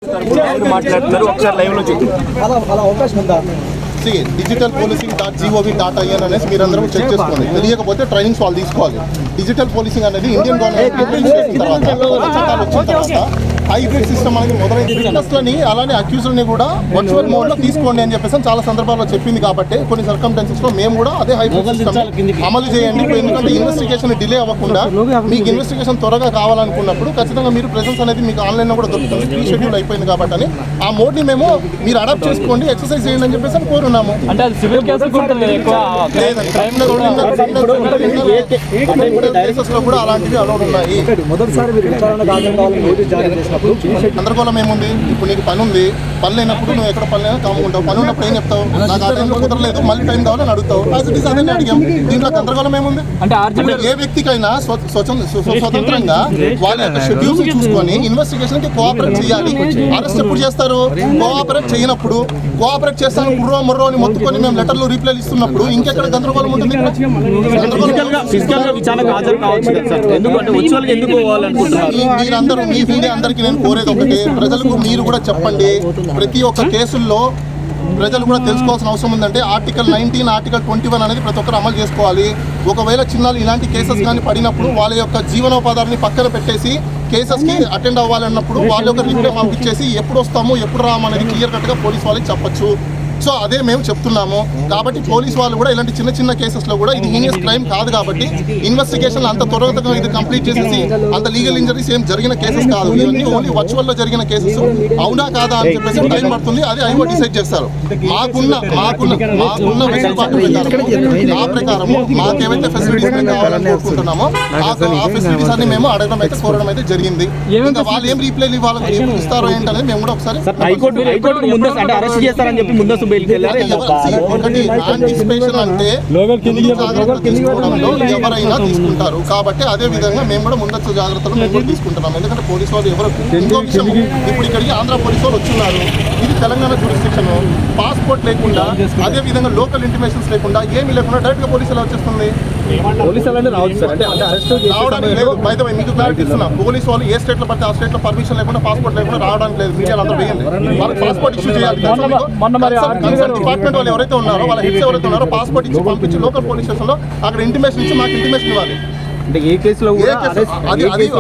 మాట్లాడుతున్నారు ఒకసారి లైవ్ లో digitalpolicing.gov.in అనేసి మీరందరూ చెక్ చేసుకోండి. తెలియకపోతే ట్రైనింగ్స్ వాళ్ళు తీసుకోవాలి. డిజిటల్ పోలీసింగ్ అనేది ఇండియన్ గవర్నమెంట్ చట్టాలు వచ్చిన తర్వాత హైబ్రిడ్ సిస్టమ్ అనేది మొదలైంది. అలానే అక్యూజ్ని కూడా వర్చువల్ మోడ్ లో తీసుకోండి అని చెప్పేసి చాలా సందర్భాల్లో చెప్పింది. కాబట్టి కొన్ని సర్కమ్స్టాన్సెస్ లో మేము కూడా అదే హైబ్రిడ్ సిస్టమ్ అమలు చేయండి. ఎందుకంటే ఇన్వెస్టిగేషన్ డిలే అవ్వకుండా మీకు ఇన్వెస్టిగేషన్ త్వరగా కావాలనుకున్నప్పుడు ఖచ్చితంగా మీరు ప్రెసెన్స్ అనేది మీకు ఆన్లైన్ లో కూడా దొరుకుతుంది. ప్రీ షెడ్యూల్ అయిపోయింది కాబట్టి అని ఆ మోడ్ ని మేము మీరు అడాప్ట్ చేసుకోండి, ఎక్సర్సైజ్ చేయండి అని చెప్పేసి కోరున్నాము. కూడా అలాంటివి అలౌడ్ ఉన్నాయి. గందరగోళం ఏముంది? ఇప్పుడు నీకు పని ఉంది, పని లేనప్పుడు నువ్వు ఎక్కడ పని లేనా కాముకుంటావు. పని ఉన్నప్పుడు ఏం చెప్తావు? నాకు ఆ టైంలో కుదరలేదు, మళ్ళీ టైం కావాలని అడుగుతావు. అదే అడిగాం. దీంట్లో గందరగోళం ఏముంది? అంటే ఏ వ్యక్తికైనా స్వతంత్రంగా వాళ్ళ యొక్క షెడ్యూల్స్ చూసుకొని ఇన్వెస్టిగేషన్ కి కోఆపరేట్ చేయాలి. అరెస్ట్ ఎప్పుడు చేస్తారు? కోఆపరేట్ చేయనప్పుడు. కోఆపరేట్ చేస్తాను కుర్రో ముర్రో అని మొత్తుకొని మేము లెటర్లు రీప్లైలు ఇస్తున్నప్పుడు ఇంకెక్కడ గందరగోళం ఉంటుంది? మీరందరూ మీ మీడియా అందరికీ నేను కోరేది ఒకటే, ప్రజలకు మీరు కూడా చెప్పండి. ప్రతి ఒక్క కేసుల్లో ప్రజలు కూడా తెలుసుకోవాల్సిన అవసరం ఉందంటే ఆర్టికల్ 19, ఆర్టికల్ 21 అనేది ప్రతి ఒక్కరు అమలు చేసుకోవాలి. ఒకవేళ చిన్నాలు ఇలాంటి కేసెస్ కానీ పడినప్పుడు వాళ్ళ యొక్క జీవనోపాధాన్ని పక్కన పెట్టేసి కేసెస్కి అటెండ్ అవ్వాలన్నప్పుడు వాళ్ళ యొక్క రిప్లై పంపించేసి ఎప్పుడు వస్తాము ఎప్పుడు రామనేది క్లియర్ కట్గా పోలీస్ వాళ్ళకి చెప్పచ్చు. సో అదే మేము చెప్తున్నాము. కాబట్టి పోలీస్ వాళ్ళు కూడా ఇలాంటి చిన్న చిన్న కేసెస్లో కూడా ఇది హీనియస్ క్రైమ్ కాదు కాబట్టి ఇన్వెస్టిగేషన్ అంత త్వరగా ఇది కంప్లీట్ చేసేసి అంత లీగల్ ఇంజరీస్ ఏం జరిగిన కేసెస్ కాదు. ఇవన్నీ ఓన్లీ వర్చువల్లో జరిగిన కేసెస్. అవునా కాదా అని చెప్పేసి టైం పడుతుంది. అది ఐఓ డిసైడ్ చేస్తారు. మాకున్న వెసులుబాటు ఆ ప్రకారము మాకేవైతే ఫెసిలిటీస్ కావాలని కోరుకుంటున్నామో ఆ ఫెసిలిటీస్ అన్ని మేము అడగడం అయితే కోరడం అయితే జరిగింది. ఇంకా వాళ్ళు ఏం రీప్లైలు ఇవ్వాలి ఇస్తారో ఏంటనేది మేము కూడా ఒకసారి ఎవరైనా తీసుకుంటారు. కాబట్టి అదే విధంగా మేము కూడా ముందస్తు జాగ్రత్తలు మేము కూడా తీసుకుంటున్నాం. ఎందుకంటే పోలీసు వాళ్ళు ఎవరు ఇంకో విషయం, ఇప్పుడు ఇక్కడికి ఆంధ్ర పోలీసు వాళ్ళు వచ్చున్నారు. ఇది తెలంగాణ జ్యూరిస్డిక్షన్. పాస్పోర్ట్ లేకుండా అదే విధంగా లోకల్ ఇంటిమేషన్స్ లేకుండా ఏమీ లేకుండా డైరెక్ట్ గా పోలీసు ఎలా వచ్చేస్తుంది? రావడానికి లేదు. బయట మీకు క్లారిటీ ఇస్తున్నా. పోలీసు వాళ్ళు ఏ స్టేట్ లో పడితే ఆ స్టేట్ లో పర్మిషన్ లేకుండా పాస్పోర్ట్ లేకుండా రావడానికి లేదు. మీడియాలో అందరూ వేయండి. వాళ్ళకి పాస్పోర్ట్ ఇష్యూ చేయాలి. కన్సర్న్ డిపార్ట్మెంట్ వాళ్ళు ఎవరైతే ఉన్నారో వాళ్ళ హెడ్స్ ఎవరైతే ఉన్నారో పాస్పోర్ట్ ఇచ్చి పంపించి లోకల్ పోలీస్ స్టేషన్ లో అక్కడ ఇంటిమేషన్ ఇచ్చి మాకు ఇంటిమేషన్ ఇవ్వాలి. ఏ కేసులో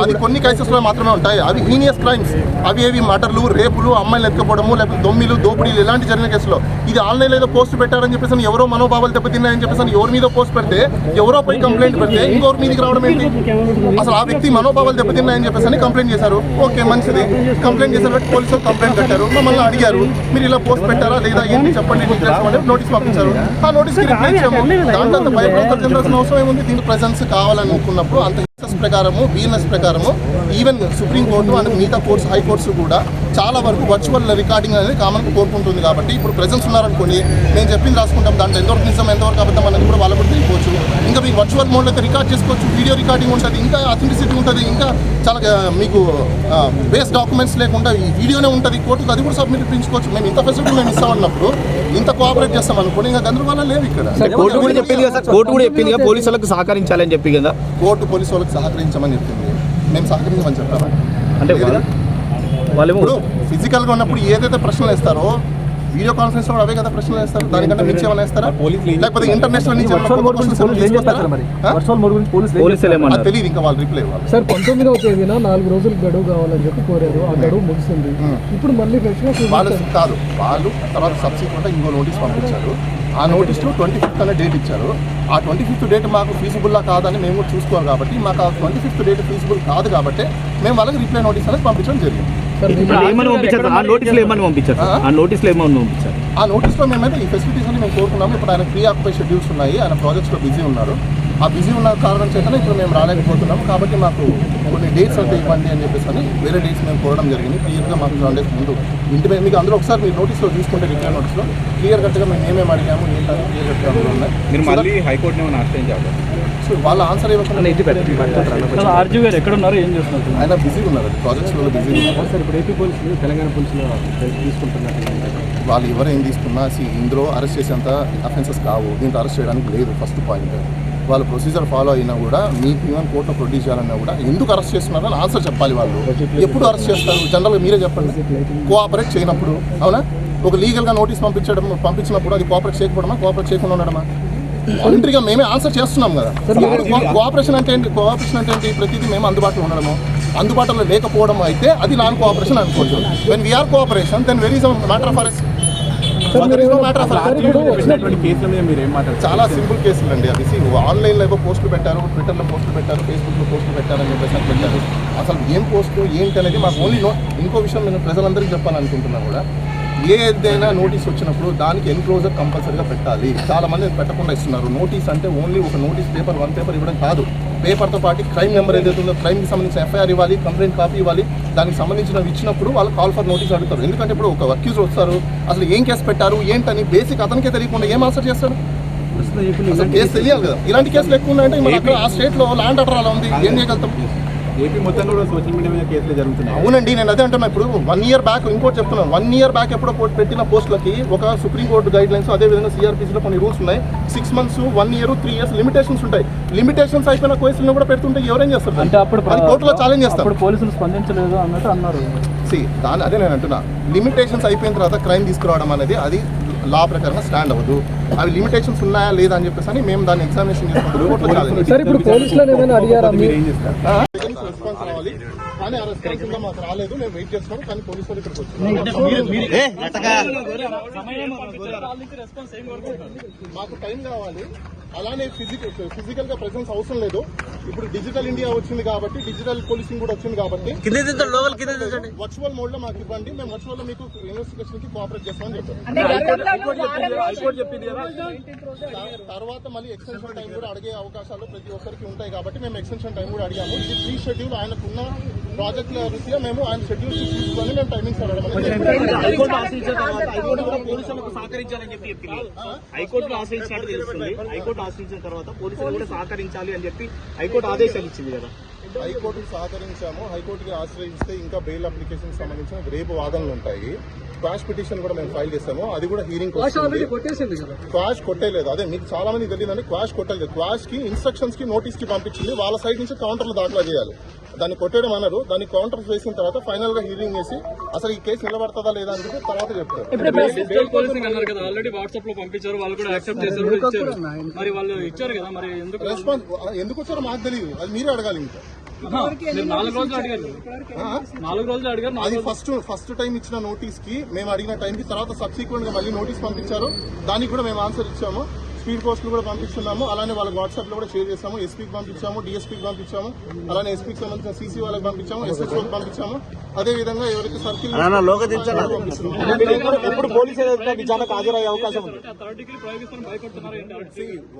అది కొన్ని కేసెస్ లో మాత్రమే ఉంటాయి. అవి హీనియస్ క్రైమ్స్. అవి ఏవి మర్డర్లు, రేపులు, అమ్మాయిలు ఎత్తుకోవడము, లేకపోతే దొమ్మిలు, దోపిడీలు ఇలాంటి జరిగిన కేసులో ఇది ఆన్లైన్ ఏదో పోస్ట్ పెట్టారని చెప్పేసి ఎవరో మనోభావాలు దెబ్బతిన్నాయని చెప్పేసి ఎవరి మీద పోస్ట్ పెడితే ఎవరో పోయి కంప్లైంట్ పెడితే ఇంకొకరి మీదకి రావడం ఏంటి? అసలు ఆ వ్యక్తి మనోభావాలు దెబ్బతిన్నాయని చెప్పేసి కంప్లైంట్ చేశారు. ఓకే, మంచిది. కంప్లైంట్ చేశారు, పోలీసులు కంప్లైంట్ పెట్టారు. మమ్మల్ని అడిగారు మీరు ఇలా పోస్ట్ పెట్టారా లేదా ఏంటి చెప్పండి డీటెయిల్స్ అంటే నోటీస్ పంపించారు. ఆ నోటీస్కి రిప్లై ఇచ్చాము. దాంట్లో అంత భయపడాల్సిన అవసరం ఏముంది? దీని ప్రెజెన్స్ కావాలనుకున్నప్పుడు అంత ప్రకారము బిఎన్ఎస్ ప్రకారము ఈవెన్ సుప్రీంకోర్టు అండ్ మిగతా కోర్ట్స్ హై కోర్ట్స్ కూడా చాలా వరకు వర్చువల్ రికార్డింగ్ అనేది కామన్ కోరుకుంటుంది. కాబట్టి ఇప్పుడు ప్రెజెన్స్ ఉన్నారనుకోండి, మేము చెప్పింది రాసుకుంటాం. దాంట్లో ఎంతవరకు నిజం ఎంతవరకు అబద్ధం అనేది కూడా వాళ్ళకు కూడా తెలియవచ్చు. ఇంకా మీకు వర్చువల్ మోడ్లో అయితే రికార్డ్ చేసుకోవచ్చు, వీడియో రికార్డింగ్ ఉంటుంది, ఇంకా అథెంటిసిటీ ఉంటుంది, ఇంకా చాలా మీకు బేస్ డాక్యుమెంట్స్ లేకుండా ఈ వీడియోనే ఉంటుంది. కోర్టుకు అది కూడా సబ్మిట్ చేయించుకోవచ్చు. మేము ఇంత ఫెసిలిటీ మేము ఇస్తామన్నప్పుడు ఇంత కోఆపరేట్ చేస్తాం అనుకోండి, ఇంకా గందరగోళం లేవు ఇక్కడ. కోర్టు కూడా చెప్పింది పోలీసులకు సహకరించాలని చెప్పి కదా. కోర్టు పోలీసు వాళ్ళకి సహకరించమని చెప్పింది, మేము సహకరించమని చెప్పాము. అంటే వాళ్ళు ఇప్పుడు ఫిజికల్గా ఉన్నప్పుడు ఏదైతే ప్రశ్నలు వేస్తారో వీడియో కాన్ఫరెన్స్ లో అవే కదా ప్రశ్నలు వేస్తారు. దానికంటే మించి ఏమైనా వేస్తారా? లేకపోతే ఇంటర్నేషనల్ నుంచి తెలియదు. ఇంకా వాళ్ళు రిప్లై ఇవ్వాలి. సార్ 19వ తేదీన 4 రోజులు గడువు కావాలని చెప్పి కోరారు. ఆ గడువు ముగిసింది. ఇప్పుడు మళ్ళీ వాళ్ళు కాదు, వాళ్ళు తర్వాత సబ్సిక్వెంట్ ఇంకో నోటీస్ పంపించారు. ఆ నోటీస్లో 25th అనే డేట్ ఇచ్చారు. ఆ 25th డేట్ మాకు ఫీజిబుల్లా కాదని మేము కూడా చూసుకోవాలి. కాబట్టి మాకు ఆ 25th డేట్ ఫీజిబుల్ కాదు కాబట్టి మేము వాళ్ళకి రిప్లై నోటీస్ అనేది పంపించడం జరిగింది. ఆ నోటీస్లో మేమైతే ఈ ఫెసిలిటీస్ అని మేము కోరుకున్నాము. ఇప్పుడు ఆయన ప్రీ ఆక్యుపై షెడ్యూల్స్ ఉన్నాయి, ఆయన ప్రాజెక్ట్స్లో బిజీ ఉన్నారు. ఆ బిజీ ఉన్న కారణం చేతనే ఇప్పుడు మేము రాలేకపోతున్నాము. కాబట్టి మాకు కొన్ని డేట్స్ అయితే ఇవ్వండి అని చెప్పేసి అని వేరే డేట్స్ మేము కోరడం జరిగింది. క్లియర్గా మాకు 7 days ముందు ఇంటి మీకు అందరూ ఒకసారి మీరు నోటీస్లో చూసుకుంటే రిప్లై నోటీస్లో క్లియర్ కట్గా మేము ఏమేమి అడిగాము ఏంటని క్లియర్ కట్గా ఉన్నాయి. మీరు మళ్ళీ హైకోర్టుని ఏమైనా ఆశ్రయించాలి. సో వాళ్ళ ఆన్సర్ ఇవ్వకుండా ఎక్కడ ఉన్నారు, ఏం చేస్తున్నారు? ఆయన బిజీగా ఉన్నారు, ప్రాజెక్ట్స్లో బిజీగా ఉన్నారు. సార్ ఇప్పుడు ఏపీ పోలీసులు తెలంగాణ పోలీసులు తీసుకుంటున్నారు. వాళ్ళు ఎవరు ఏం తీసుకున్నా ఇందులో అరెస్ట్ చేసేంత అఫెన్సెస్ కావు. దీంట్లో అరెస్ట్ చేయడానికి లేదు. ఫస్ట్ పాయింట్ వాళ్ళు ప్రొసీజర్ ఫాలో అయినా కూడా మీకు ఈవెన్ కోర్టులో ప్రొడ్యూస్ చేయాలన్నా కూడా ఎందుకు అరెస్ట్ చేస్తున్నారని ఆన్సర్ చెప్పాలి. వాళ్ళు ఎప్పుడు అరెస్ట్ చేస్తారు జనరల్గా మీరే చెప్పండి. కోఆపరేట్ చేయనప్పుడు, అవునా? ఒక లీగల్గా నోటీస్ పంపించినప్పుడు అది కోఆపరేట్ చేయకపోవడమా, కోఆపరేట్ చేయకుండా ఉండడమా? వాలంటరీగా మేమే ఆన్సర్ చేస్తున్నాం కదా. కోఆపరేషన్ అంటే ఏంటి? కోఆపరేషన్ అంటే ఏంటి? ప్రతిదీ మేము అందుబాటులో ఉండడము, అందుబాటులో లేకపోవడం అయితే అది నాన్ కోఆపరేషన్ అనుకోవచ్చు. When we are cooperation then very is matter of arrest. చాలా సింపుల్ కేసులు అండి. అది ఆన్లైన్లో ఏవో పోస్టులు పెట్టారు, ట్విట్టర్లో పోస్టులు పెట్టారు, ఫేస్బుక్లో పోస్టులు పెట్టారని చెప్పేసి పెట్టారు. అసలు ఏం పోస్టు ఏంటి అనేది మాకు ఓన్లీ ఇంకో విషయం నేను ప్రజలందరికీ చెప్పాలనుకుంటున్నా కూడా, ఏదైనా నోటీస్ వచ్చినప్పుడు దానికి ఎన్క్లోజర్ కంపల్సరీగా పెట్టాలి. చాలా మంది పెట్టకుండా ఇస్తున్నారు. నోటీస్ అంటే ఓన్లీ ఒక నోటీస్ పేపర్, 1 పేపర్ ఇవ్వడం కాదు. పేపర్తో పాటు క్రైమ్ నెంబర్ ఏదైతే ఉందో క్రైమ్కి సంబంధించిన ఎఫ్ఐఆర్ ఇవ్వాలి, కంప్లైంట్ కాపీ ఇవ్వాలి. దానికి సంబంధించినవి ఇచ్చినప్పుడు వాళ్ళు కాల్ ఫర్ నోటీస్ అడుగుతారు. ఎందుకంటే ఇప్పుడు ఒక అక్యూజ్ వస్తారు, అసలు ఏం కేసు పెట్టారు ఏంటని బేసిక్ అతనికే తెలియకుండా ఏం ఆన్సర్ చేస్తాడు? అసలు కేసు తెలియాలి కదా. ఇలాంటి కేసులు ఎక్కువ ఉన్నాయంటే మన అక్కడ ఆ స్టేట్లో ల్యాండ్ ఆర్డర్ అలా ఉంది, ఏం చేయగలుగుతాం? ఏపీ మొత్తం కూడా సోషల్ మీడియా మీద కేసులు జరుగుతున్నాయి. అవునండి, నేను అదే అంటున్నా. ఇప్పుడు 1 ఇయర్ బ్యాక్ ఇంకోటి చెప్తున్నాను. 1 ఇయర్ బ్యాక్ ఎప్పుడో పెట్టిన పోస్టులకి ఒక సుప్రీంకోర్టు గైడ్ లైన్స్, అదేవిధంగా సిఆర్పిసిలో కొన్ని రూల్స్ ఉన్నాయి. 6 months, 1 year, 3 years లిమిటేషన్స్ ఉంటాయి. లిమిటేషన్స్ అయిపోయిన కేసులను కూడా పెడుతుంటే ఎవరేం చేస్తారు? అంటే అప్పుడు కోర్టులో ఛాలెంజ్ చేస్తారు. పోలీసులు స్పందించలేదు అన్నట్టు అన్నారు. అదే నేను అంటున్నా. లిమిటేషన్స్ అయిపోయిన తర్వాత క్రైమ్ తీసుకురావడం అనేది అది లా ప్రకారంగా స్టాండ్ అవ్వదు. అవి లిమిటేషన్స్ ఉన్నాయా లేదా అని చెప్పేసి అని మేము దాన్ని ఎగ్జామినేషన్ చేసుకుంటాం. సార్ ఇప్పుడు పోలీసులను ఏమైనా అడిగారా? రెస్పాన్స్ రావాలి కానీ ఆ రెస్పాన్స్ ఇంకా మాకు రాలేదు. మేము వెయిట్ చేస్తున్నాం కానీ పోలీసు వాళ్ళు ఇక్కడికి వచ్చారు. మాకు టైం కావాలి. అలానే ఫిజికల్ గా ప్రెసెన్స్ అవసరం లేదు. ఇప్పుడు డిజిటల్ ఇండియా వచ్చింది కాబట్టి, డిజిటల్ పోలీసింగ్ కూడా వచ్చింది కాబట్టి వర్చువల్ మోడ్ లో మాకు ఇవ్వండి. మేము వర్చువల్ లో మీకు ఇన్వెస్టిగేషన్ కి కోఆపరేట్ చేస్తామని చెప్పారు. తర్వాత మళ్ళీ ఎక్స్టెన్షన్ టైం కూడా అడిగే అవకాశాలు ప్రతి ఒక్కరికి ఉంటాయి కాబట్టి మేము ఎక్స్టెన్షన్ టైం కూడా అడిగాము. ఇది ప్రీ షెడ్యూల్ ఆయనకున్న ప్రాజెక్టుల రీత్యా మేము ఆయన షెడ్యూల్ తీసుకొని మేము టైమింగ్స్ అడగడం. హైకోర్టులో ఆశ్రయించినట్టు తెలుస్తుంది. హైకోర్టు ఆశ్రయించిన తర్వాత పోలీసులు కూడా సహకరించాలి అని చెప్పి హైకోర్టు ఆదేశాలు ఇచ్చింది కదా. హైకోర్టుకు సహకరించాము. హైకోర్టుకి ఆశ్రయిస్తే ఇంకా బెయిల్ అప్లికేషన్ సంబంధించిన రేపు వాదనలు ఉంటాయి. క్వాష్ పిటిషన్ కూడా మేము ఫైల్ చేస్తాము. అది కూడా హీరింగ్ క్వాష్ కొట్టేలేదు. అదే మీకు చాలా మంది తెలియదండి, క్వాష్ కొట్టలేదు. క్వాష్ కి ఇన్స్ట్రక్షన్స్ కి నోటీస్ కి పంపించింది. వాళ్ళ సైడ్ నుంచి కౌంటర్లు దాఖలా చేయాలి. దాన్ని కొట్టడం అన్నారు. దాన్ని కౌంటర్ వేసిన తర్వాత ఫైనల్ గా హీరింగ్ చేసి అసలు ఈ కేసు నిలబడతాదా లేదా అని చెప్పి తర్వాత చెప్తారు. రెస్పాన్స్ ఎందుకు వచ్చారో మాకు తెలియదు. అది మీరే అడగాలి. ఇంకా 4 రోజులు అడిగారు. అది ఫస్ట్ టైం ఇచ్చిన నోటీస్ కి మేము అడిగిన టైం కి తర్వాత సబ్సిక్వెంట్ గా మళ్ళీ నోటీస్ పంపించారు. దానికి కూడా మేము ఆన్సర్ ఇచ్చాము. స్పీడ్ పోస్టులు కూడా పంపిస్తున్నాము. అలానే వాళ్ళకి వాట్సాప్ లో కూడా షేర్ చేస్తాము. ఎస్పీకి పంపించాము, డిఎస్పీకి పంపించాము, అలానే ఎస్పీకి సంబంధించిన సీసీ వాళ్ళకి పంపించాము, ఎస్ఎస్ఓకి పంపించాము. అదే విధంగా ఎవరికి సర్కిల్ విచారణకు హాజరయ్యే అవకాశం ఉంది.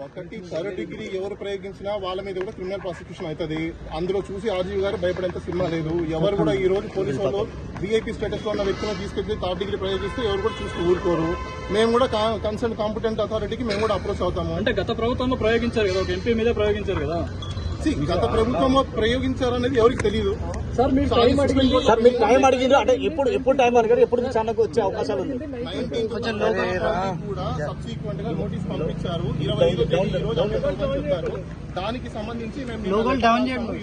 ఒకటి థర్డ్ డిగ్రీ ఎవరు ప్రయోగించినా వాళ్ళ మీద కూడా క్రిమినల్ ప్రాసిక్యూషన్ అవుతుంది. అందులో చూసి ఆర్జీవి గారు భయపడేంత సినిమా లేదు. ఎవరు కూడా ఈ రోజు పోలీసు వాళ్ళు వీఐపీ స్టేటస్ లో ఉన్న వ్యక్తులను తీసుకెళ్లి థర్డ్ డిగ్రీ ప్రయోగిస్తే ఎవరు కూడా చూస్తూ ఊరుకోరు. మేము కూడా కన్సర్న్ కాంపిటెంట్ అథారిటీకి మేము కూడా అప్రోచ్ అవుతాము. అంటే గత ప్రభుత్వంలో ప్రయోగించారు కదా, ఒక ఎంపీ మీద ప్రయోగించారు కదా. గత ప్రభుత్వంలో ప్రయోగించారనేది ఎవరికి తెలియదు. సార్ మీరు టైం అడిగింది అంటే ఎప్పుడు టైం అడిగారు, ఎప్పుడు విచారణకు వచ్చే అవకాశాలు ఉంది. 19 కూడా సబ్సిక్వెంట్ గా నోటీస్ పంపించారు. 25 చెప్పారు. దానికి సంబంధించి మేము ఈ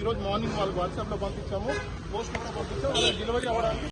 రోజు మార్నింగ్ వాళ్ళకి వాట్సాప్ లో పంపించాము, పోస్ట్ కూడా పంపించాము. డెలివరీ అవ్వడానికి